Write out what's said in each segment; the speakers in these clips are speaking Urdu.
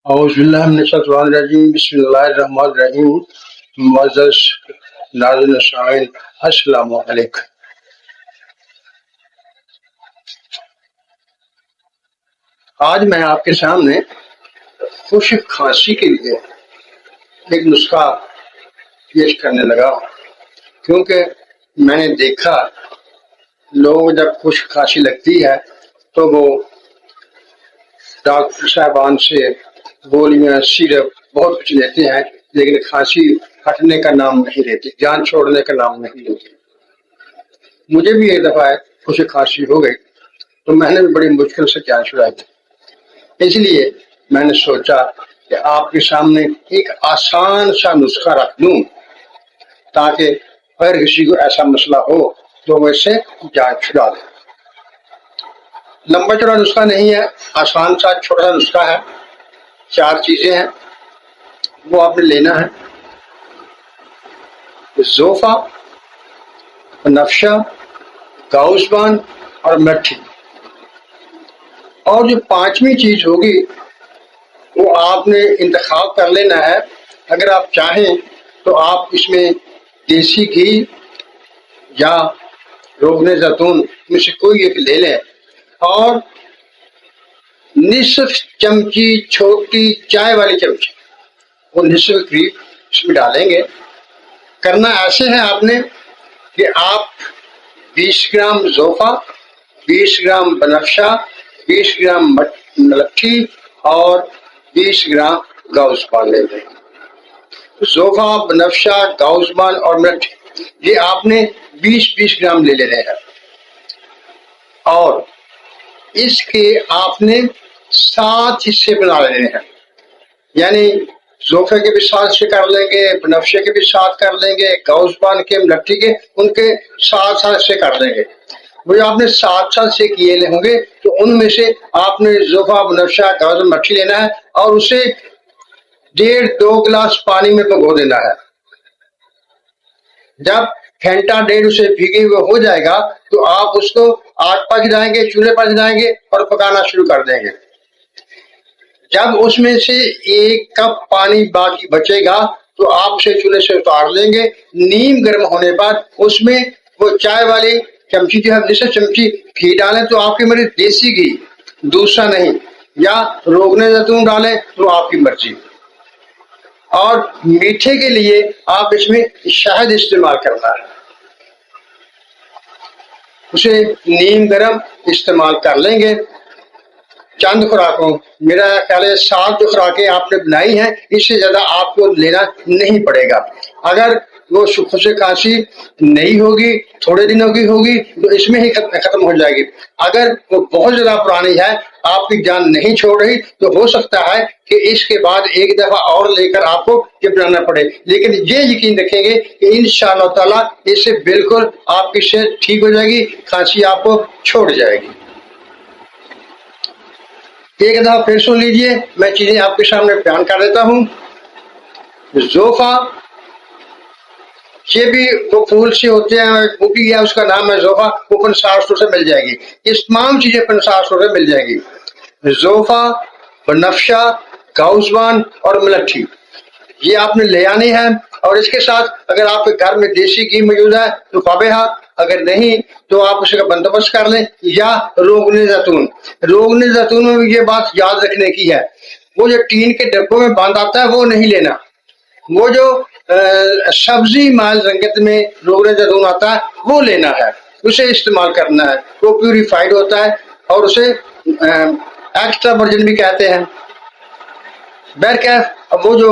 اعوذ باللہ من الشیطان الرجیم بسم اللہ الرحمن الرحیم معزز ناظرین سامعین السلام علیکم۔ آج میں آپ کے سامنے خشک کھانسی کے لیے ایک نسخہ پیش کرنے لگا کیونکہ میں نے دیکھا لوگ جب خشک کھانسی لگتی ہے تو وہ ڈاکٹر صاحبان سے گولیاں سیرپ بہت کچھ لیتے ہیں لیکن کھانسی ہٹنے کا نام نہیں لیتے، جان چھوڑنے کا نام نہیں لیتے۔ مجھے بھی ایک دفعہ خشک کھانسی ہو گئی تو میں نے بھی بڑی مشکل سے جان چھڑائی تھی، اس لیے میں نے سوچا کہ آپ کے سامنے ایک آسان سا نسخہ رکھ دوں تاکہ اگر کسی کو ایسا مسئلہ ہو تو وہ اس سے جان چھڑا دے۔ لمبا چوڑا نسخہ نہیں ہے، آسان سا چھوٹا سا نسخہ ہے۔ 4 چیزیں ہیں، وہ آپ نے لینا ہے: زوفا، بنفشہ، گاؤسبان اور مٹھی۔ اور جو 5ویں چیز ہوگی وہ آپ نے انتخاب کر لینا ہے۔ اگر آپ چاہیں تو آپ اس میں دیسی گھی یا روغن زیتون میں سے کوئی ایک لے لیں اور نصف چمچی چھوٹی چائے والی چمچی وہ نصف قریب اس میں ڈالیں گے۔ کرنا ایسے ہے آپ نے کہ آپ 20 گرام زوفا، 20 گرام بنفشہ، 20 گرام ملٹھی اور 20 گرام گاؤسبان لے لیں۔ زوفا، بنفشہ، گاؤسبان اور ملٹھی یہ آپ نے 20-20 گرام لے لینے ہیں اور اس کے آپ نے 7 حصے بنا لینے ہیں، یعنی زوفے کے بھی 7 حصے کر لیں گے، بنفشے کے بھی 7 کر لیں گے، گاؤسبان کے، ملٹھی کے، ان کے 7 حصے کر لیں گے۔ وہ جو آپ نے 7 سے کیے ہوں گے تو ان میں سے آپ نے زوفا، بنفشہ، گاؤسبان، مٹھی لینا ہے اور اسے 1.5-2 گلاس پانی میں بھگو دینا ہے۔ جب گھنٹہ 1.5 اسے بھیگے ہوئے ہو جائے گا تو آپ اس کو آگ پر گرائیں گے، چولہے پر گرائیں گے اور پکانا شروع کر دیں گے۔ جب اس میں سے 1 کپ پانی باقی بچے گا تو آپ اسے چولہے سے اتار لیں گے۔ نیم گرم ہونے پر اس میں وہ چائے والی چمچی جو ہے نصف چمچی گھی ڈالیں تو آپ کی مرضی، دیسی گھی، دوسرا نہیں، یا روغن زیتون ڈالیں تو آپ کی مرضی۔ اور میٹھے کے لیے آپ اس میں شہد استعمال کرنا ہے، اسے نیم گرم استعمال کر لیں گے۔ چند خوراکوں، میرا خیال ہے 7 جو خوراکیں آپ نے بنائی ہیں اس سے زیادہ آپ کو لینا نہیں پڑے گا۔ اگر وہ خشک کھانسی نہیں ہوگی، تھوڑے دنوں کی ہوگی تو اس میں ہی ختم ہو جائے گی۔ اگر وہ بہت زیادہ پرانی ہے، آپ کی جان نہیں چھوڑ رہی، تو ہو سکتا ہے کہ اس کے بعد ایک دفعہ اور لے کر آپ کو یہ بنانا پڑے، لیکن یہ یقین رکھیں گے کہ انشاءاللہ تعالیٰ اس سے بالکل آپ کی صحت ٹھیک ہو جائے گی، کھانسی آپ کو چھوڑ جائے گی۔ ایک دفعہ پھر سن لیجئے، میں چیزیں آپ کے سامنے بیان کر دیتا ہوں۔ زوفا، یہ بھی وہ پھول سے ہوتے ہیں، بوٹی ہے اس کا نام ہے زوفا، وہ 50 سے مل جائے گی۔ اس تمام چیزیں 50 سے مل جائے گی۔ زوفا، بنفشہ، گاؤسبان اور ملٹھی یہ آپ نے لے آنی ہے، اور اس کے ساتھ اگر آپ کے گھر میں دیسی گھی موجود ہے تو فابہا، اگر نہیں تو آپ اس کا بندوبست کر لیں، یا روغن زیتون۔ روغن زیتون میں بھی یہ بات یاد رکھنے کی ہے، وہ جو ٹین کے ڈبوں میں بند آتا ہے وہ نہیں لینا، وہ جو سبزی مائل رنگت میں روغن زیتون آتا ہے وہ لینا ہے، اسے استعمال کرنا ہے، وہ پیوریفائڈ ہوتا ہے اور اسے ایکسٹرا ورجن بھی کہتے ہیں۔ بہرکیف وہ جو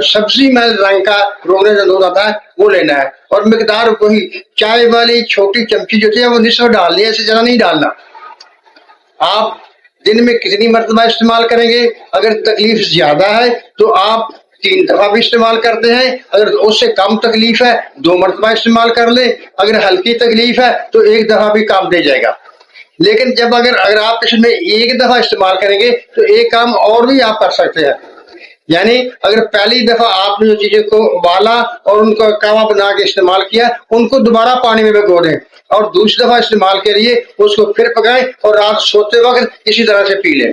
سبزی میں رنگ کا روغن زیتون آتا ہے وہ لینا ہے، اور مقدار وہی چائے والی چھوٹی چمچی جو ہے وہ نصف ڈالنی ہے، اسے زیادہ نہیں ڈالنا۔ آپ دن میں کتنی مرتبہ استعمال کریں گے؟ اگر تکلیف زیادہ ہے تو آپ 3 دفعہ بھی استعمال کرتے ہیں، اگر اس سے کم تکلیف ہے 2 مرتبہ استعمال کر لیں، اگر ہلکی تکلیف ہے تو 1 دفعہ بھی کام دے جائے گا۔ لیکن جب اگر آپ اس میں 1 دفعہ استعمال کریں گے تو ایک کام اور بھی آپ کر سکتے ہیں، یعنی اگر پہلی دفعہ آپ نے جو چیزوں کو ابالا اور ان کو کہوہ بنا کے استعمال کیا، ان کو دوبارہ پانی میں بھگو دیں اور دوسری دفعہ استعمال کے لیے اس کو پھر پکائیں اور رات سوتے وقت اسی طرح سے پی لیں۔